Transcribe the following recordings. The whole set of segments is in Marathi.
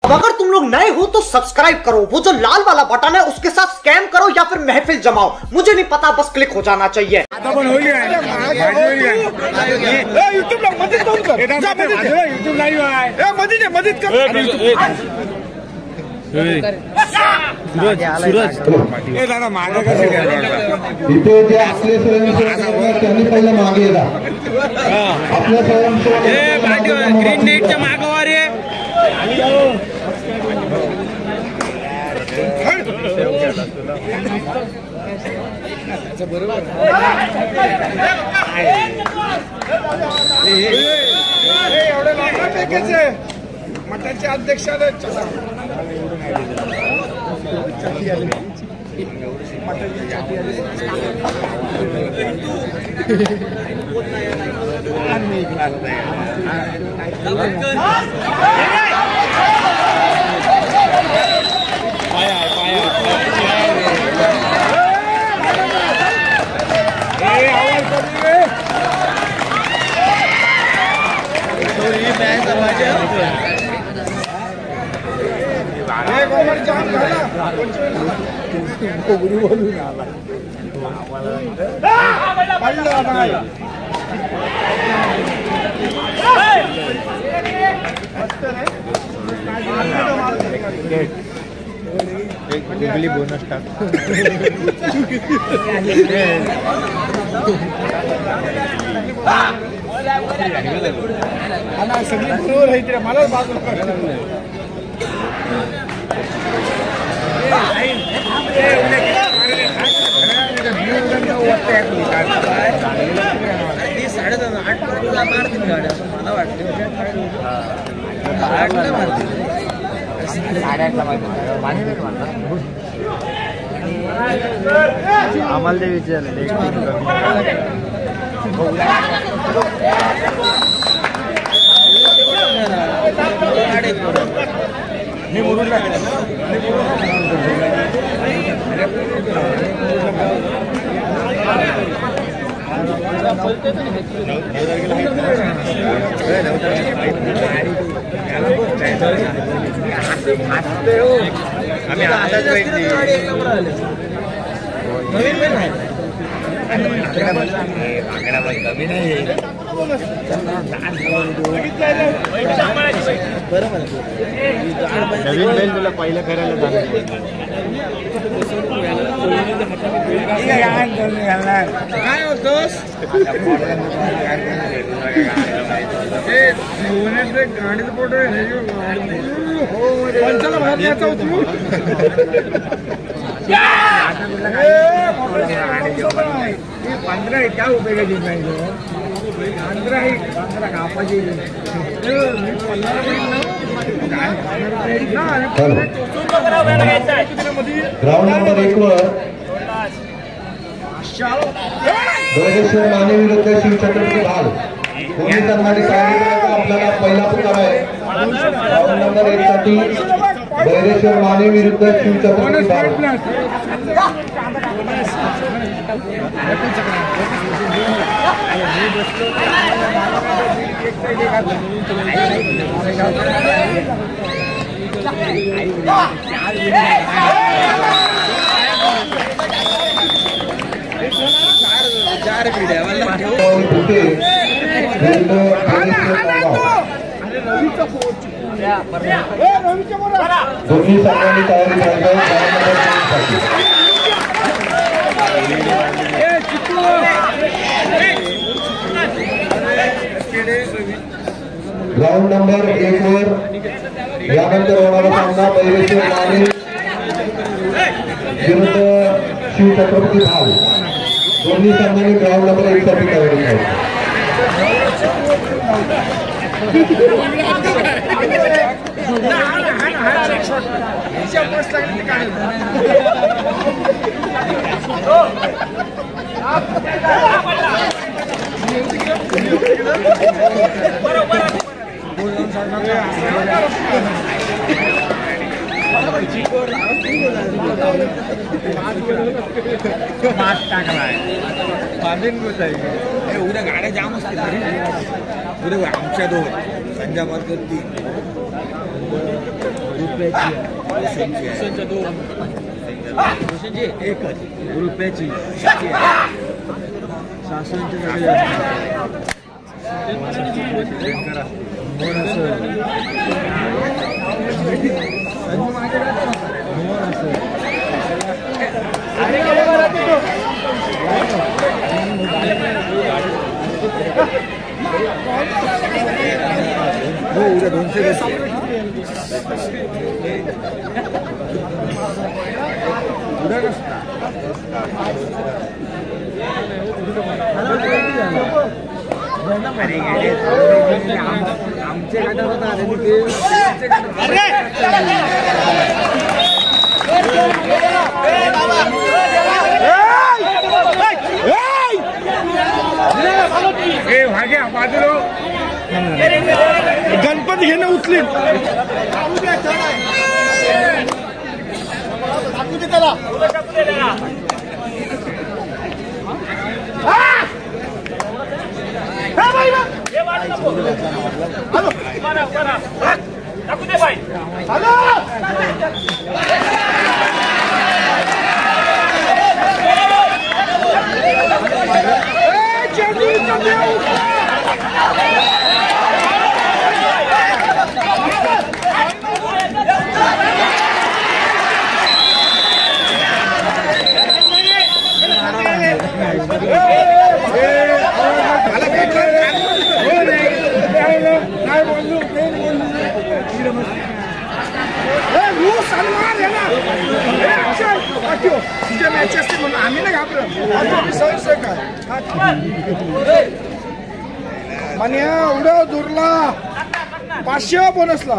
अब अगर तुम लोग नए हो तो सब्सक्राइब करो, वो जो लाल वाला बटन है उसके साथ स्कैम करो या फिर महफिल जमाओ, मुझे नहीं पता, बस क्लिक हो जाना चाहिए। इथे जे आपले स्वयंसेवक त्यांनी पहिलं मागे येतात. आपल्या स्वयंसेवक ग्रीन नेटच्या मागवार आहे. मठाच्या अध्यक्षाला गुरु बोलून आला. जुबली बोनस टाक. सगळी बरोबर आहे. मला बाजूला आम्हाला ते विचारलं मी मुरुडला आम्ही आताच कमी नाही. नवीन बैल तुला पहिलं करायला काय होतोस गाडीचं फोटो पंचाला भात द्यायचा होतो. 15 आहे क्या उपयोगाची नाही. 15 आहे 15 कापाची ग्राउंड नंबर 1 वर बळगेश्वर माने विरुद्ध शिवछत्रपती भाल दोन्ही संघांनी तयारी करायचा. आपल्याला पहिला पुकार आहे ग्राउंड नंबर 1 साठी बळगेश्वर माने विरुद्ध शिवछत्रपती भाल. दोन्ही संघांनी तयारी ग्राउंड नंबर 1 वर यानंतर होणारा सामना बळगेश्वर माने विरुद्ध शिवछत्रपती भाल. दोन्ही संघांनी ग्राउंड नंबर 1 साठी तयारी करायची. उद्या गाड्या जाम असतील उद्या आमच्या 2 संध्याकाळ 3 एकच रुपयाची हो उद्या 200 आमचे गाड्या होता बाजूला गणपती घेणं उचली आम्ही ना घाबरलो मनिया उडव दुरला 500 बोनसला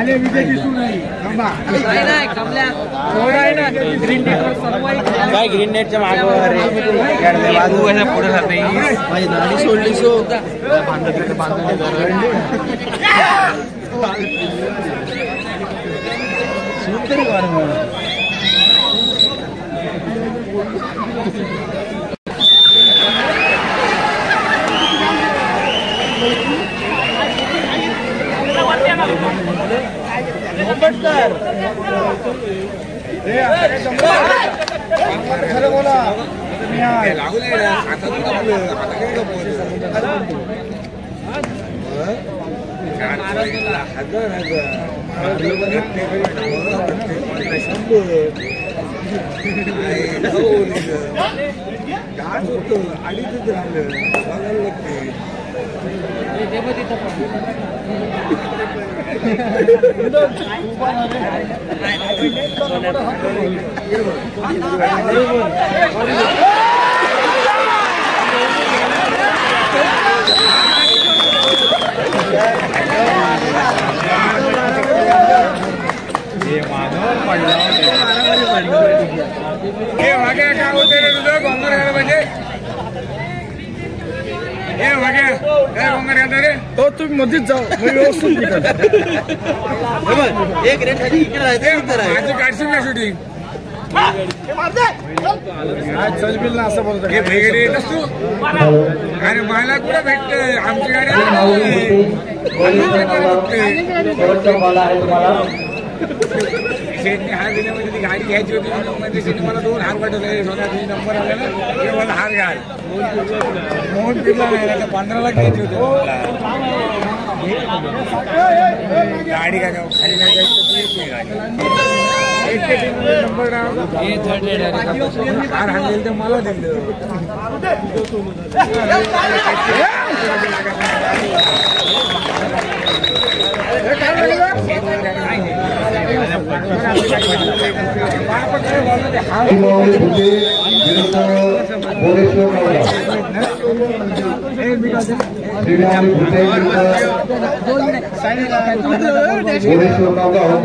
आले विजय दिसून नाही काय ग्रीन नेटच्या मागवर पुढे जात माझी गाडी सोडली सो खरं बोला अडीच राहिलं बघायला लागते काय होते रे तुझं गोंगर घाला पाहिजे रे तो तुम्ही मध्येच जाऊ व्यवस्थित एक रेट माझी काढशील का शूटिंग चलबिल ना असं बोलतो तू अरे मला कुठं भेटत आमची गाडी शेटने हार दिल्यामध्ये ती गाडी घ्यायची होती शेटने मला 2 हार पाठवले सोना तुझी नंबर आला ना ते मला हार घाल मोहन फिरला नाही आता 15 लाख घ्यायची होती गाडी काय खाली नाही नंबर हार हाणलेलं तर मला दिलं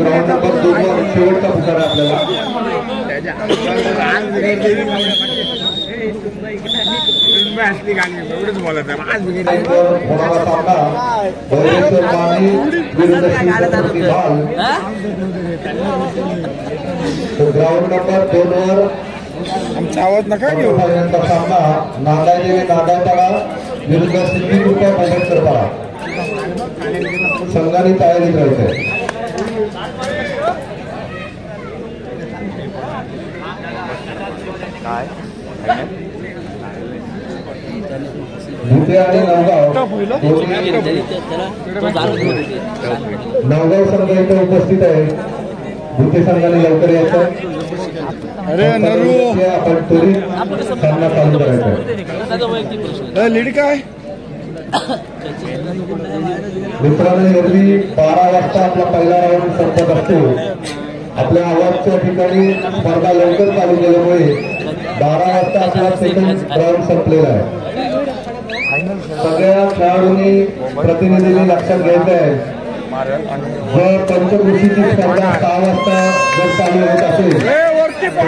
ग्राउंड नंबर 2 वर शेवटचा पुकार आपल्याला असली गाणी एवढंच बोलत आहे आज विकेट होणारा सामना भैरेश्वर माने विरुद्ध शिवछत्रपती भाल. ग्राउंड नंबर 2 वर आमचा आवाज नका घेऊ. फायनलचा सामना नांदादेवी नांदापाडा विरुद्ध सिद्धिकृपा आंबेडकरपाडा. संघाने तयारीत राहायचंय. भुते आणि नवगाव संघ इथे उपस्थित आहे. भुते संघाने लवकर यायचं. आपण त्वरित सामना चालू करायचा. लीड काय मित्रांनो, एरवी 12 वाजता आपला पहिला राऊंड संपत असतो. आपल्या आवाजच्या ठिकाणी स्पर्धा लवकर चालू केल्यामुळे 12 वाजता आपला सेकंड राऊंड संपलेला आहे. सगळ्या खेळाडूंनी प्रतिनिधींनी लक्षात घ्यायचं आहे, जर पंचकृषीची स्पर्धा 6 वाजता जर चालू होत असेल तर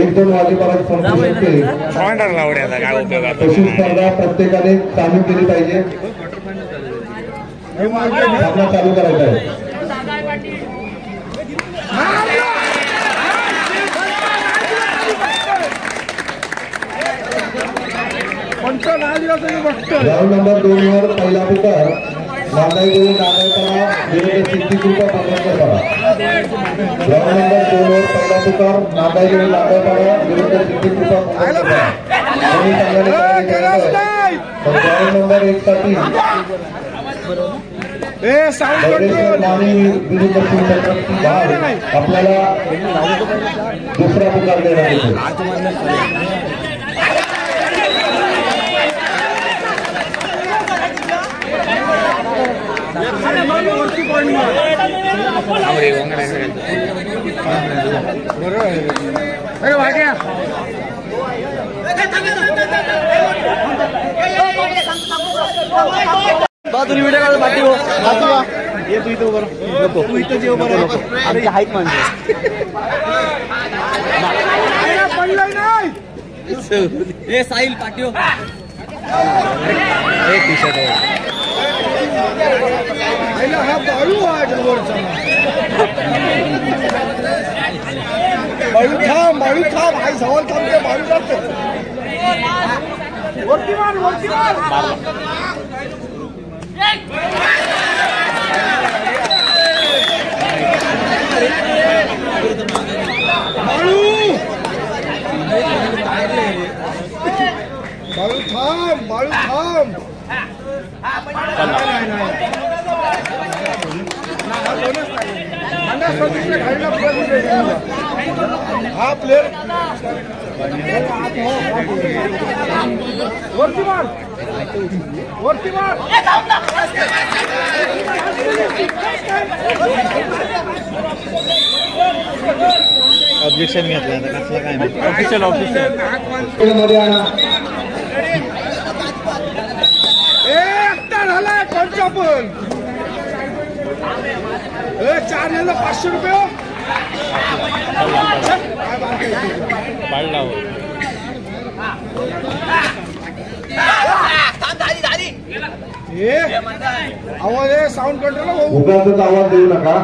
1-2 वाजेपर्यंत संपू शकते. तशी स्पर्धा प्रत्येकाने चालू केली पाहिजे. सामना चालू करायचा आहे. राऊंड नंबर 2 वर पहिला पुकार नांदाईदेवी नांदाईपाडा विरुद्ध सिद्धिकृपा आंबेडकरपाडा. राऊंड नंबर 2 वर पहिला पुकार नांदाईदेवी नांदाईपाडा विरुद्ध सिद्धिकृपा आंबेडकरपाडा. राऊंड नंबर 1 साठी भैरेश्वर माने विरुद्ध शिवछत्रपती भाल आपल्याला दुसरा पुकार देण्यात येतो. तुम्ही व्हिडिओ काढून पाठी हो ये तू इथं उभं नको तू इथं जे उभं नको आमची हाईट माणसं ए साहिल पाठी हो एक टी शर्ट हा बाळू आहे जवळचा बाळू थांब हाय जवळ थांबते बाळू जाते वरती मार बाळू थांब हा प्लेयर वरती मार ऑब्जेक्शन घेतलं आता कसलं काय नाही ऑफिशियल मध्ये आणा. एकटा झालाय कोणचा पण 4 याला 500 रुपये आवाज आहे साऊंड कंट्रोल उगाचच आवाज देऊ नका.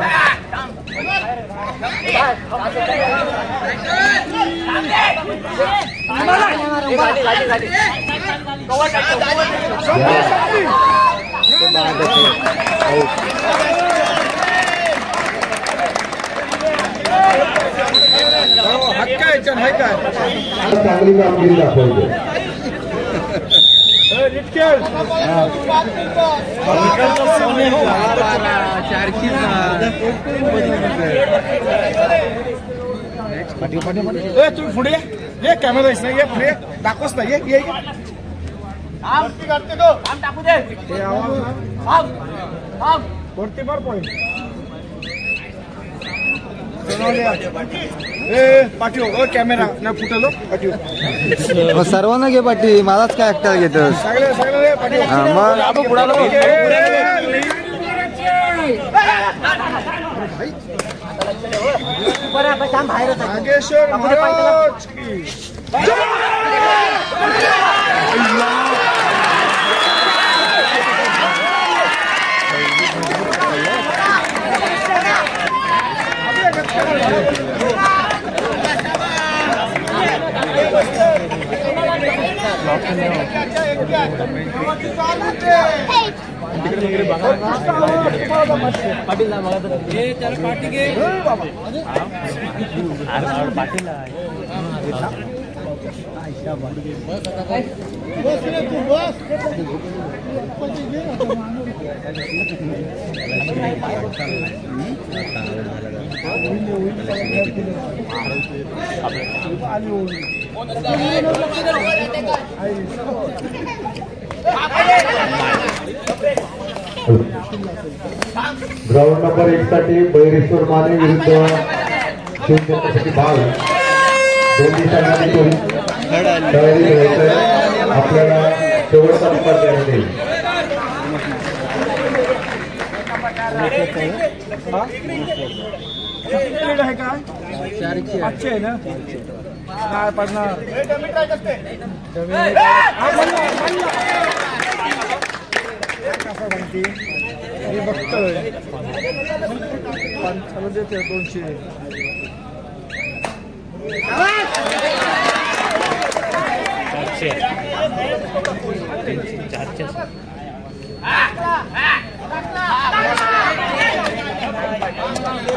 चांगली कामगिरी दाखवते. तुम्ही पुढे ये कॅमेरा ये पुढे दाखवच ना ये वरती मार पॉईंट पाठीव कॅमेरा ना फुटलो पाठीव सर्वांना घे पाठी मलाच काय एकट्याला घेतोस सगळे पाठीव मग पुढाला नागेश्वर महाराज की पाटील ना मला त्याला पाठी घे पाटील ग्राउंड नंबर 1 साठी बैरेश्वर माने विरुद्ध शिवछत्रपती बाल दोन्ही संघांनी तयारी करायचं आपल्याला शेवटचा निकाल देण्यात येईल. अच्छे आहे ना काय पडणार कसं म्हणते मी बघतोय पंचाला देते 200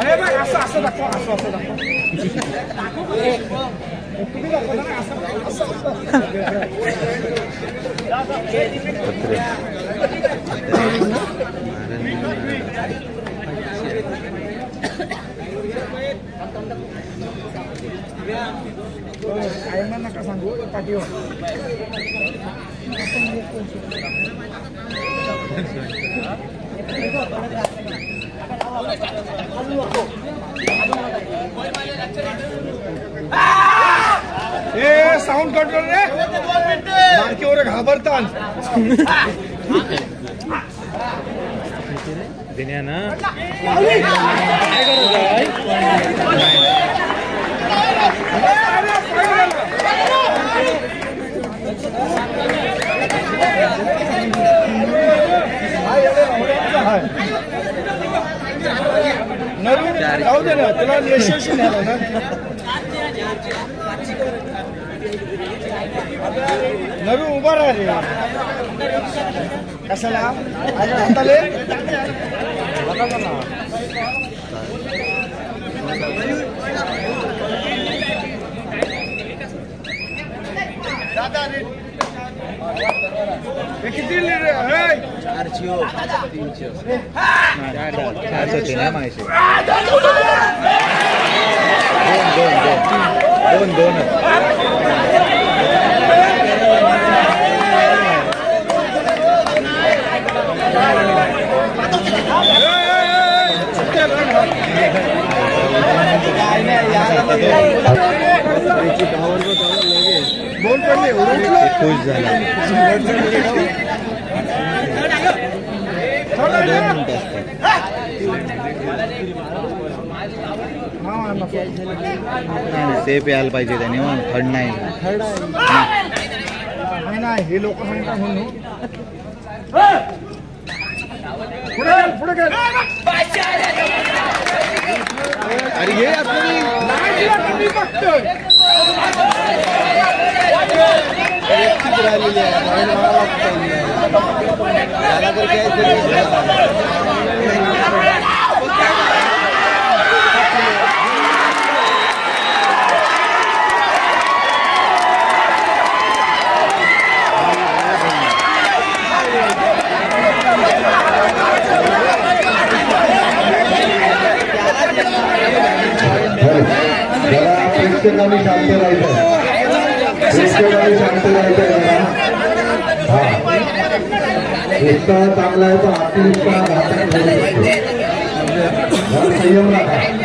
अरे बघ असं असं दाखवा असं असं दाखवा तुम्ही दाखवा ना असं आयना नका सांगू पाठीवर साऊंड कंट्रोल रे बारकीवर घाबरतात दिन्या ना जाऊ दे ना तुला यशस्वी झालं ना नरू उभा राहा रे कशाला हाताले किती लिटर 400 नाही माहिती दोन खुश झाला सेफ यायला पाहिजे त्याने मग थर्ड नाही हे लोक सांगतात म्हणून अरे हे प्रेक्षकांनी शांत राहायचं प्रेक्षकांनी शांत राहायचं उत्साह चांगला आहे पण अतिउत्साह संयम राखा